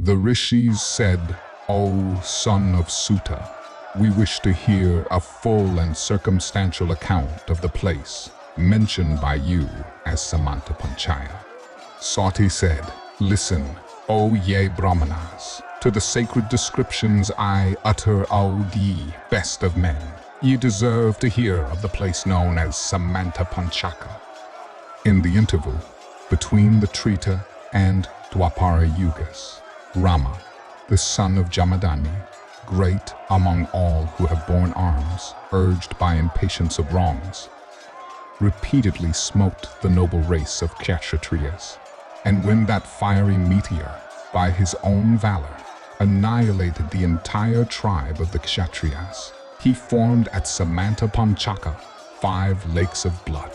The rishis said, "O son of Suta, we wish to hear a full and circumstantial account of the place mentioned by you as Samantapanchaya." Sati said, "Listen, O ye Brahmanas, to the sacred descriptions I utter, O ye best of men. Ye deserve to hear of the place known as Samantapanchaka. In the interval between the Treta and Dwapara Yugas, Rama, the son of Jamadani, great among all who have borne arms, urged by impatience of wrongs, repeatedly smote the noble race of Kshatriyas. And when that fiery meteor, by his own valor, annihilated the entire tribe of the Kshatriyas, he formed at Samantapanchaka 5 lakes of blood.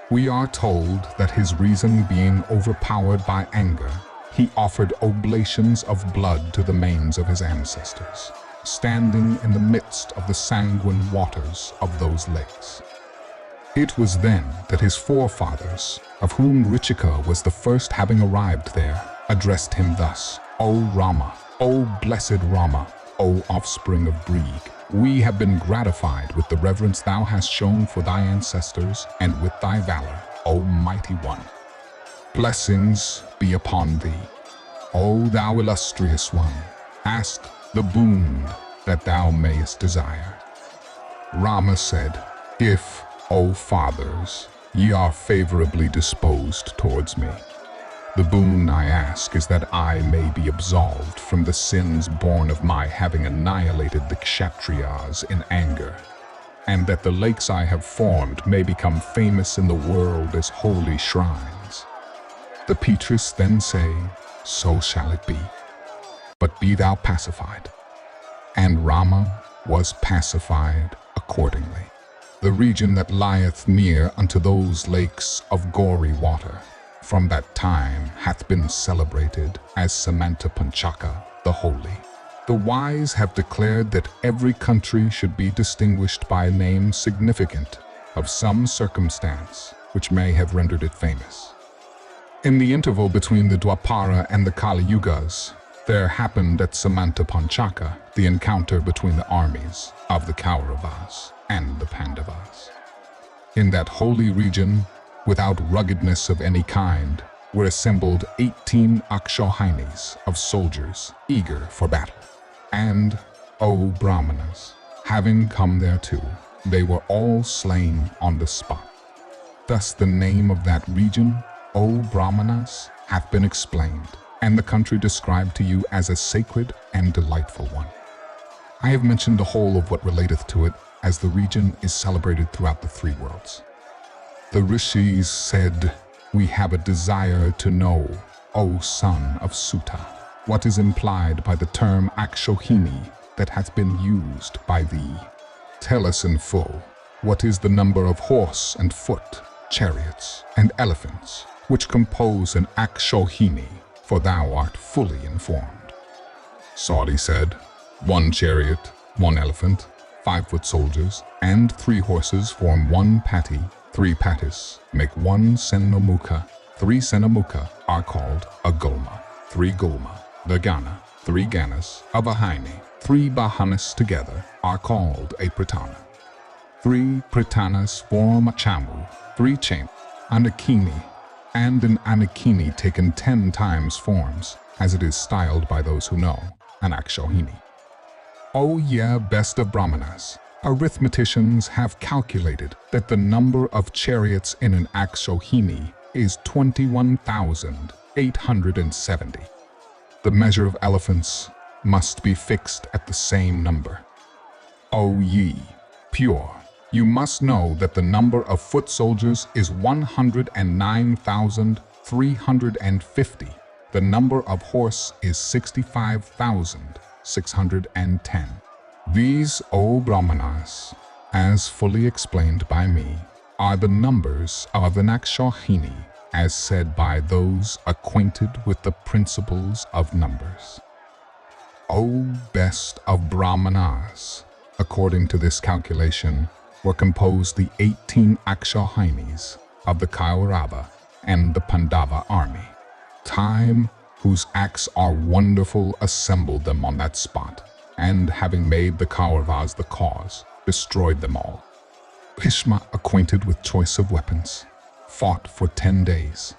We are told that his reason being overpowered by anger, he offered oblations of blood to the manes of his ancestors, standing in the midst of the sanguine waters of those lakes. It was then that his forefathers, of whom Richika was the first having arrived there, addressed him thus: "O Rama, O blessed Rama, O offspring of Brig, we have been gratified with the reverence thou hast shown for thy ancestors and with thy valor, O mighty one. Blessings be upon thee. O thou illustrious one, ask the boon that thou mayest desire." Rama said, "If, O fathers, ye are favorably disposed towards me, the boon I ask is that I may be absolved from the sins born of my having annihilated the Kshatriyas in anger, and that the lakes I have formed may become famous in the world as holy shrines." The Pitris then say, "So shall it be, but be thou pacified." And Rama was pacified accordingly. The region that lieth near unto those lakes of gory water, from that time hath been celebrated as Samantapanchaka the Holy. The wise have declared that every country should be distinguished by a name significant of some circumstance which may have rendered it famous. In the interval between the Dwapara and the Kali Yugas, there happened at Samantapanchaka the encounter between the armies of the Kauravas and the Pandavas. In that holy region, without ruggedness of any kind, were assembled 18 Akshahinis of soldiers eager for battle. And, O Brahmanas, having come thereto, they were all slain on the spot. Thus the name of that region, O Brahmanas, hath been explained, and the country described to you as a sacred and delightful one. I have mentioned the whole of what relateth to it, as the region is celebrated throughout the 3 worlds. The rishis said, "We have a desire to know, O son of Suta, what is implied by the term Akshohini that hath been used by thee. Tell us in full, what is the number of horse and foot, chariots and elephants, which compose an Akshohini, for thou art fully informed." Saudi said, 1 chariot, 1 elephant, 5-foot soldiers, and 3 horses form 1 pati. 3 patis make 1 senamukha. 3 senamukha are called a gulma. 3 gulma, the gana. 3 ganas, a bahini. 3 bahanas together are called a pratana. 3 pratanas form a chamu. 3 chain, anakini, and an anakini taken 10 times forms, as it is styled by those who know, an akshohini. O ye best of Brahmanas, arithmeticians have calculated that the number of chariots in an akshohini is 21,870. The measure of elephants must be fixed at the same number. O ye pure, you must know that the number of foot soldiers is 109,350. The number of horse is 65,610. These, O Brahmanas, as fully explained by me, are the numbers of an Akshohini, as said by those acquainted with the principles of numbers. O best of Brahmanas, according to this calculation, were composed the 18 Akshohinis of the Kaurava and the Pandava army. Time whose acts are wonderful, assembled them on that spot, and having made the Kauravas the cause, destroyed them all. Bhishma, acquainted with choice of weapons, fought for 10 days.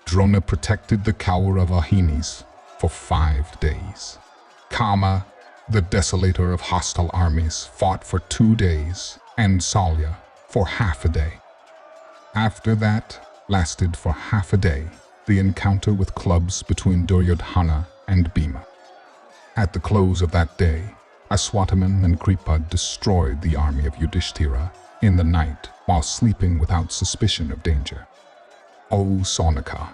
Drona protected the Kauravahinis for 5 days. Kama, the desolator of hostile armies, fought for 2 days, and Salya for half a day. After that lasted for half a day, the encounter with clubs between Duryodhana and Bhima. At the close of that day, Aswathaman and Kripa destroyed the army of Yudhishthira in the night while sleeping without suspicion of danger. O Sonika,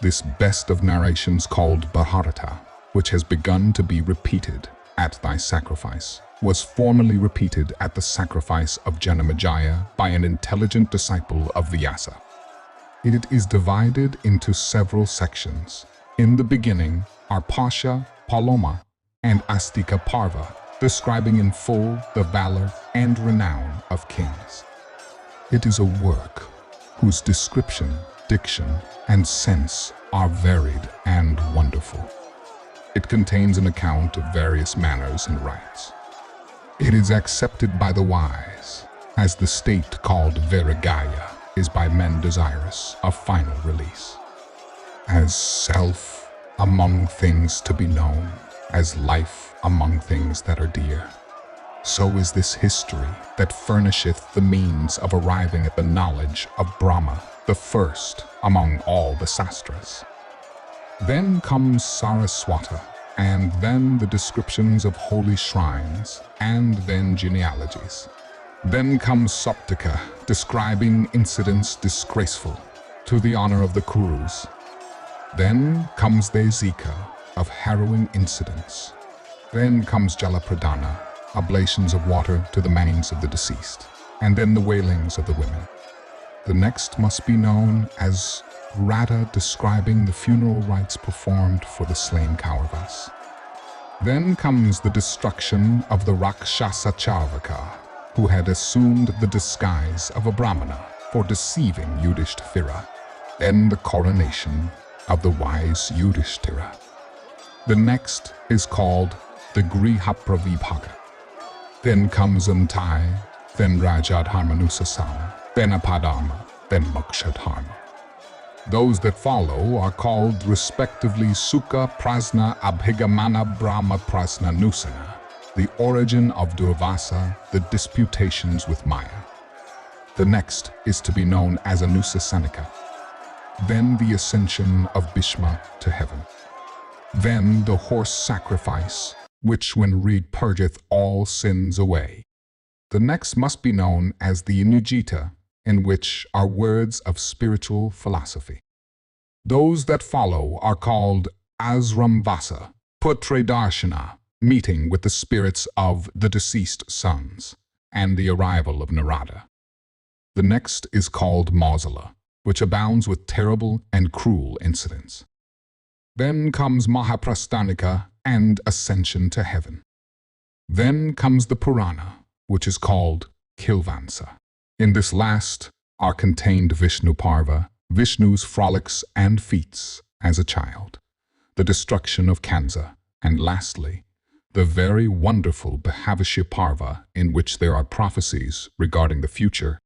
this best of narrations called Mahabharata, which has begun to be repeated at thy sacrifice, was formerly repeated at the sacrifice of Janamejaya by an intelligent disciple of Vyasa. It is divided into several sections. In the beginning are Pasha, Paloma, and Astika Parva, describing in full the valor and renown of kings. It is a work whose description, diction, and sense are varied and wonderful. It contains an account of various manners and rites. It is accepted by the wise, as the state called Vairagya is by men desirous of final release. As self among things to be known, as life among things that are dear, so is this history that furnisheth the means of arriving at the knowledge of Brahma, the first among all the sastras. Then comes Saraswata, and then the descriptions of holy shrines, and then genealogies. Then comes Saptika, describing incidents disgraceful to the honor of the Kurus. Then comes Dezika, of harrowing incidents. Then comes Jalapradana, oblations of water to the manes of the deceased, and then the wailings of the women. The next must be known as Radha, describing the funeral rites performed for the slain Kauravas. Then comes the destruction of the Rakshasa Charvaka, who had assumed the disguise of a Brahmana for deceiving Yudhishthira. Then the coronation of the wise Yudhishthira. The next is called the Grihapravibhaga. Then comes Untai, then Rajadharmanusasana, then Apadharma, then Mokshadharma. Those that follow are called respectively Sukha, Prasna, Abhigamana, Brahma, Prasna, Nusana, the origin of Durvasa, the disputations with Maya. The next is to be known as Anusasanika. Then the ascension of Bhishma to heaven. Then the horse sacrifice, which when read purgeth all sins away. The next must be known as the Inujita, in which are words of spiritual philosophy. Those that follow are called Asramvasa, Putradarshana, meeting with the spirits of the deceased sons, and the arrival of Narada. The next is called Mausala, which abounds with terrible and cruel incidents. Then comes Mahaprasthanika and ascension to heaven. Then comes the Purana, which is called Kilvansa. In this last are contained Vishnu Parva, Vishnu's frolics and feats as a child, the destruction of Kansa, and lastly, the very wonderful Bhavishya Parva, in which there are prophecies regarding the future.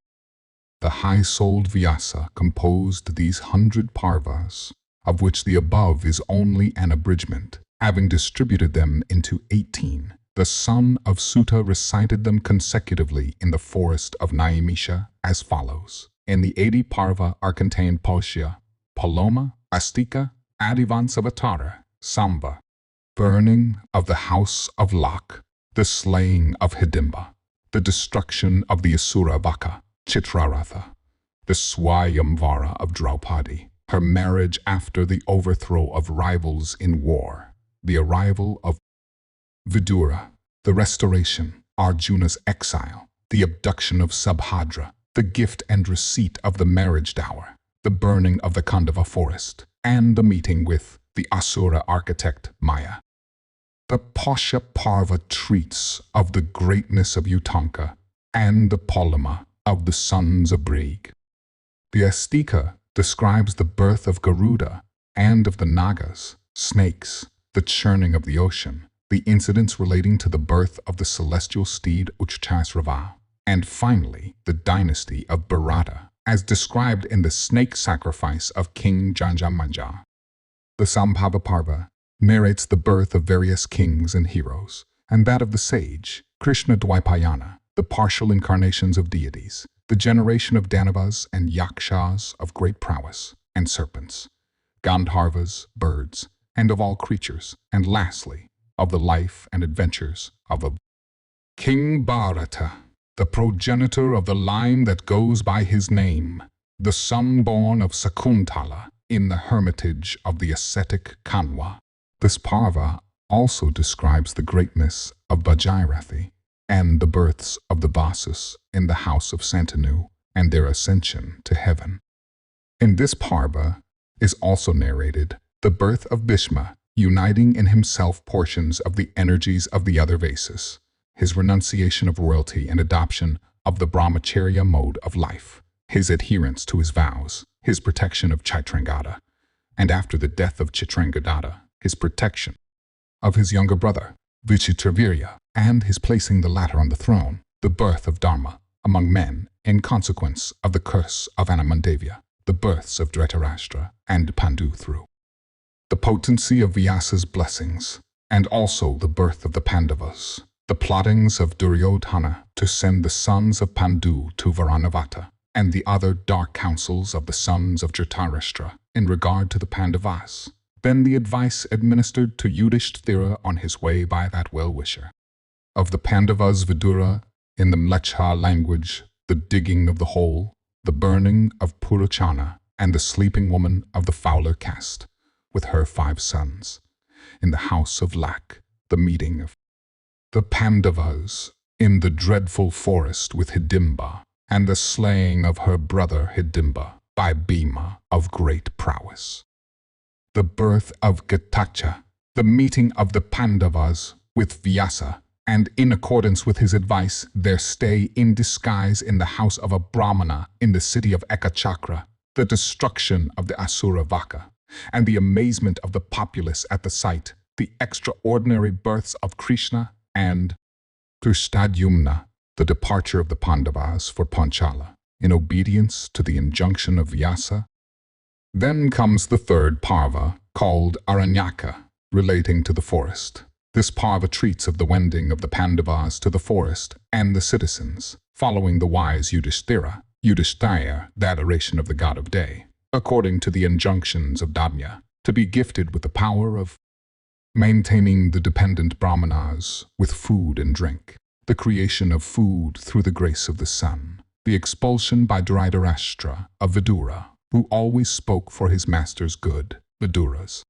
The high-souled Vyasa composed these 100 Parvas, of which the above is only an abridgment, having distributed them into 18. The son of Suta recited them consecutively in the forest of Naimisha as follows. In the 80 Parva are contained Poshya, Paloma, Astika, Adivansavatara, Samba, burning of the house of Lak, the slaying of Hidimba, the destruction of the Asura Vaka, Chitraratha, the Swayamvara of Draupadi, her marriage after the overthrow of rivals in war, the arrival of Vidura, the restoration, Arjuna's exile, the abduction of Subhadra, the gift and receipt of the marriage dower, the burning of the Khandava forest, and the meeting with the Asura architect Maya. The Pasha Parva treats of the greatness of Utanka and the Palama of the sons of Brig. The Astika describes the birth of Garuda and of the Nagas, snakes, the churning of the ocean, the incidents relating to the birth of the celestial steed Uchchasrava, and finally the dynasty of Bharata, as described in the snake sacrifice of King Janjamanja. The Sambhava Parva narrates the birth of various kings and heroes, and that of the sage, Krishna Dwaipayana, the partial incarnations of deities, the generation of Danavas and Yakshas of great prowess, and serpents, Gandharvas, birds, and of all creatures, and lastly, of the life and adventures of a King Bharata, the progenitor of the line that goes by his name, the son born of Sakuntala in the hermitage of the ascetic Kanwa. This Parva also describes the greatness of Vajirathi and the births of the Vasus in the house of Santanu and their ascension to heaven. In this Parva is also narrated the birth of Bhishma, uniting in himself portions of the energies of the other Vasas, his renunciation of royalty and adoption of the brahmacharya mode of life, his adherence to his vows, his protection of Chitrangada, and after the death of Chitrangadatta, his protection of his younger brother, Vichitravirya, and his placing the latter on the throne, the birth of Dharma among men in consequence of the curse of Anamandevya, the births of Dhritarashtra and Pandu through the potency of Vyasa's blessings, and also the birth of the Pandavas, the plottings of Duryodhana to send the sons of Pandu to Varanavata, and the other dark counsels of the sons of Dhritarashtra in regard to the Pandavas, then the advice administered to Yudhishthira on his way by that well-wisher. Of the Pandavas Vidura, in the Mlecha language, the digging of the hole, the burning of Purachana, and the sleeping woman of the fouler caste, with her 5 sons. In the house of Lak, the meeting of the Pandavas in the dreadful forest with Hidimba, and the slaying of her brother Hidimba by Bhima of great prowess. The birth of Gatacha, the meeting of the Pandavas with Vyasa, and in accordance with his advice, their stay in disguise in the house of a Brahmana in the city of Ekachakra, the destruction of the Asura Vaka, and the amazement of the populace at the sight, the extraordinary births of Krishna and Drishtadyumna, the departure of the Pandavas for Panchala, in obedience to the injunction of Vyasa. Then comes the third Parva, called Aranyaka, relating to the forest. This Parva treats of the wending of the Pandavas to the forest and the citizens, following the wise Yudhishthira, the adoration of the god of day, according to the injunctions of Dadnya, to be gifted with the power of maintaining the dependent Brahmanas with food and drink, the creation of food through the grace of the sun, the expulsion by Dhritarashtra of Vidura, who always spoke for his master's good, Viduras,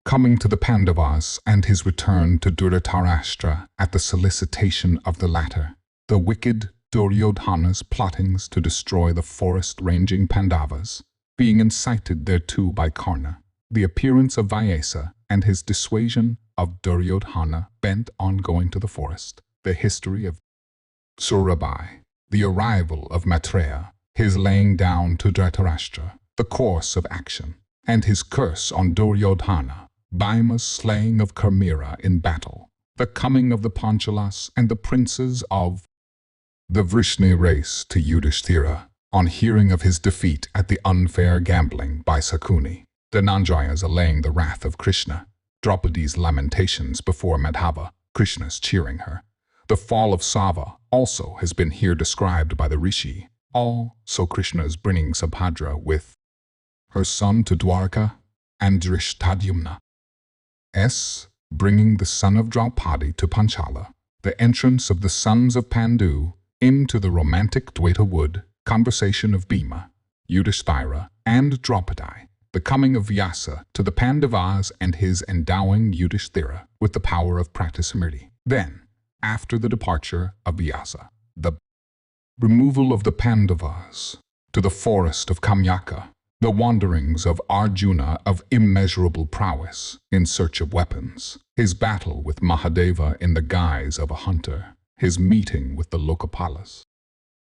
coming to the Pandavas and his return to Dhritarashtra at the solicitation of the latter, the wicked Duryodhana's plottings to destroy the forest-ranging Pandavas, being incited thereto by Karna, the appearance of Vyasa and his dissuasion of Duryodhana bent on going to the forest, the history of Surabai, the arrival of Maitreya, his laying down to Dhritarashtra, the course of action, and his curse on Duryodhana, Bhima's slaying of Karmira in battle, the coming of the Panchalas and the princes of the Vrishni race to Yudhishthira, on hearing of his defeat at the unfair gambling by Sakuni, Dhananjaya's allaying the wrath of Krishna, Draupadi's lamentations before Madhava, Krishna's cheering her. The fall of Sava also has been here described by the Rishi, also Krishna's bringing Subhadra with her son to Dwarka, and Drishtadyumna bringing the son of Draupadi to Panchala, the entrance of the sons of Pandu into the romantic Dwaita wood, conversation of Bhima, Yudhishthira, and Draupadi, the coming of Vyasa to the Pandavas and his endowing Yudhishthira with the power of practice-smriti. Then, after the departure of Vyasa, the removal of the Pandavas to the forest of Kamyaka, the wanderings of Arjuna of immeasurable prowess in search of weapons, his battle with Mahadeva in the guise of a hunter, his meeting with the Lokapalas,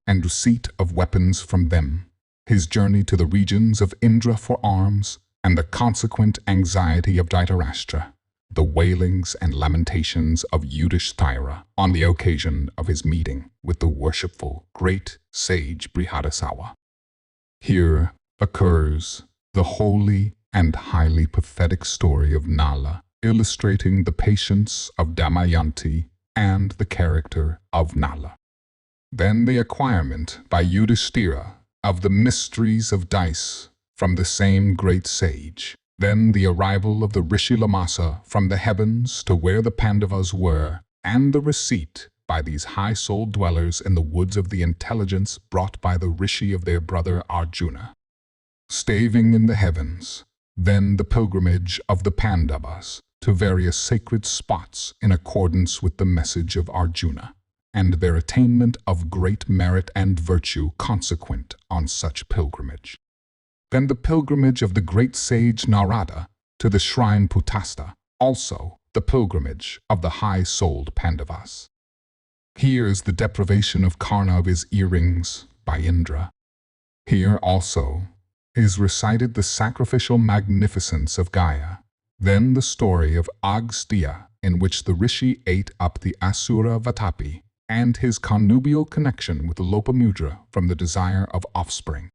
and receipt of weapons from them, his journey to the regions of Indra for arms, and the consequent anxiety of Dhritarashtra, the wailings and lamentations of Yudhishthira on the occasion of his meeting with the worshipful great sage Brihadasawa. Here occurs the holy and highly pathetic story of Nala, illustrating the patience of Damayanti and the character of Nala. Then the acquirement by Yudhishthira of the mysteries of dice from the same great sage. Then the arrival of the Rishi Lamasa from the heavens to where the Pandavas were, and the receipt by these high-souled dwellers in the woods of the intelligence brought by the Rishi of their brother Arjuna. Staving in the heavens, then the pilgrimage of the Pandavas to various sacred spots in accordance with the message of Arjuna, and their attainment of great merit and virtue consequent on such pilgrimage. Then the pilgrimage of the great sage Narada to the shrine Putasta, also the pilgrimage of the high-souled Pandavas. Here is the deprivation of Karna of his earrings by Indra. Here also is recited the sacrificial magnificence of Gaia. Then the story of Agastya, in which the Rishi ate up the Asura Vatapi, and his connubial connection with Lopamudra from the desire of offspring.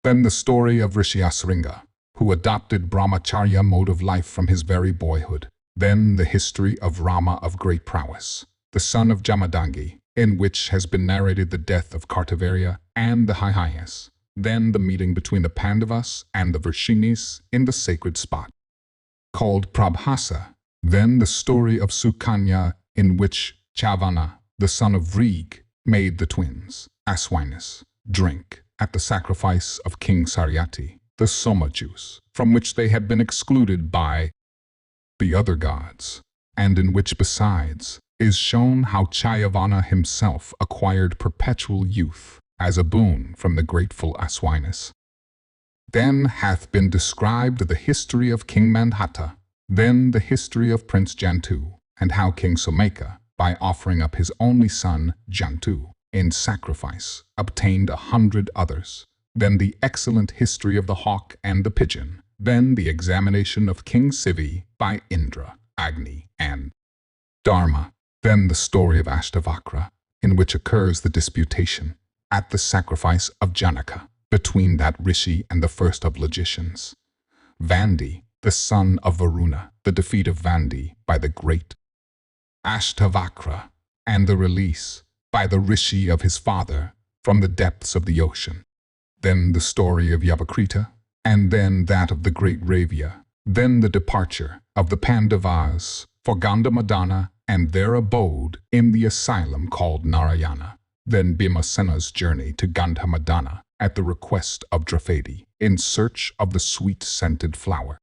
Then the story of Rishi Asringa, who adopted brahmacharya mode of life from his very boyhood. Then the history of Rama of great prowess, the son of Jamadangi, in which has been narrated the death of Kartavirya and the Hihayas. Then the meeting between the Pandavas and the Vrishinis in the sacred spot, called Prabhasa. Then the story of Sukanya, in which Chavana, the son of Vrig, made the twins, Aswinis, drink at the sacrifice of King Saryati, the soma juice, from which they had been excluded by the other gods, and in which besides is shown how Chayavana himself acquired perpetual youth as a boon from the grateful Aswinis. Then hath been described the history of King Mandhata, then the history of Prince Jantu, and how King Someka, by offering up his only son, Jantu, in sacrifice, obtained 100 others. Then the excellent history of the hawk and the pigeon. Then the examination of King Sivi by Indra, Agni, and Dharma. Then the story of Ashtavakra, in which occurs the disputation at the sacrifice of Janaka between that rishi and the first of logicians, Vandi, the son of Varuna, the defeat of Vandi by the great Ashtavakra, and the release by the rishi of his father from the depths of the ocean. Then the story of Yavakrita, and then that of the great Ravya. Then the departure of the Pandavas for Gandhamadana and their abode in the asylum called Narayana. Then Bhimasena's journey to Gandhamadana at the request of Draupadi in search of the sweet-scented flower.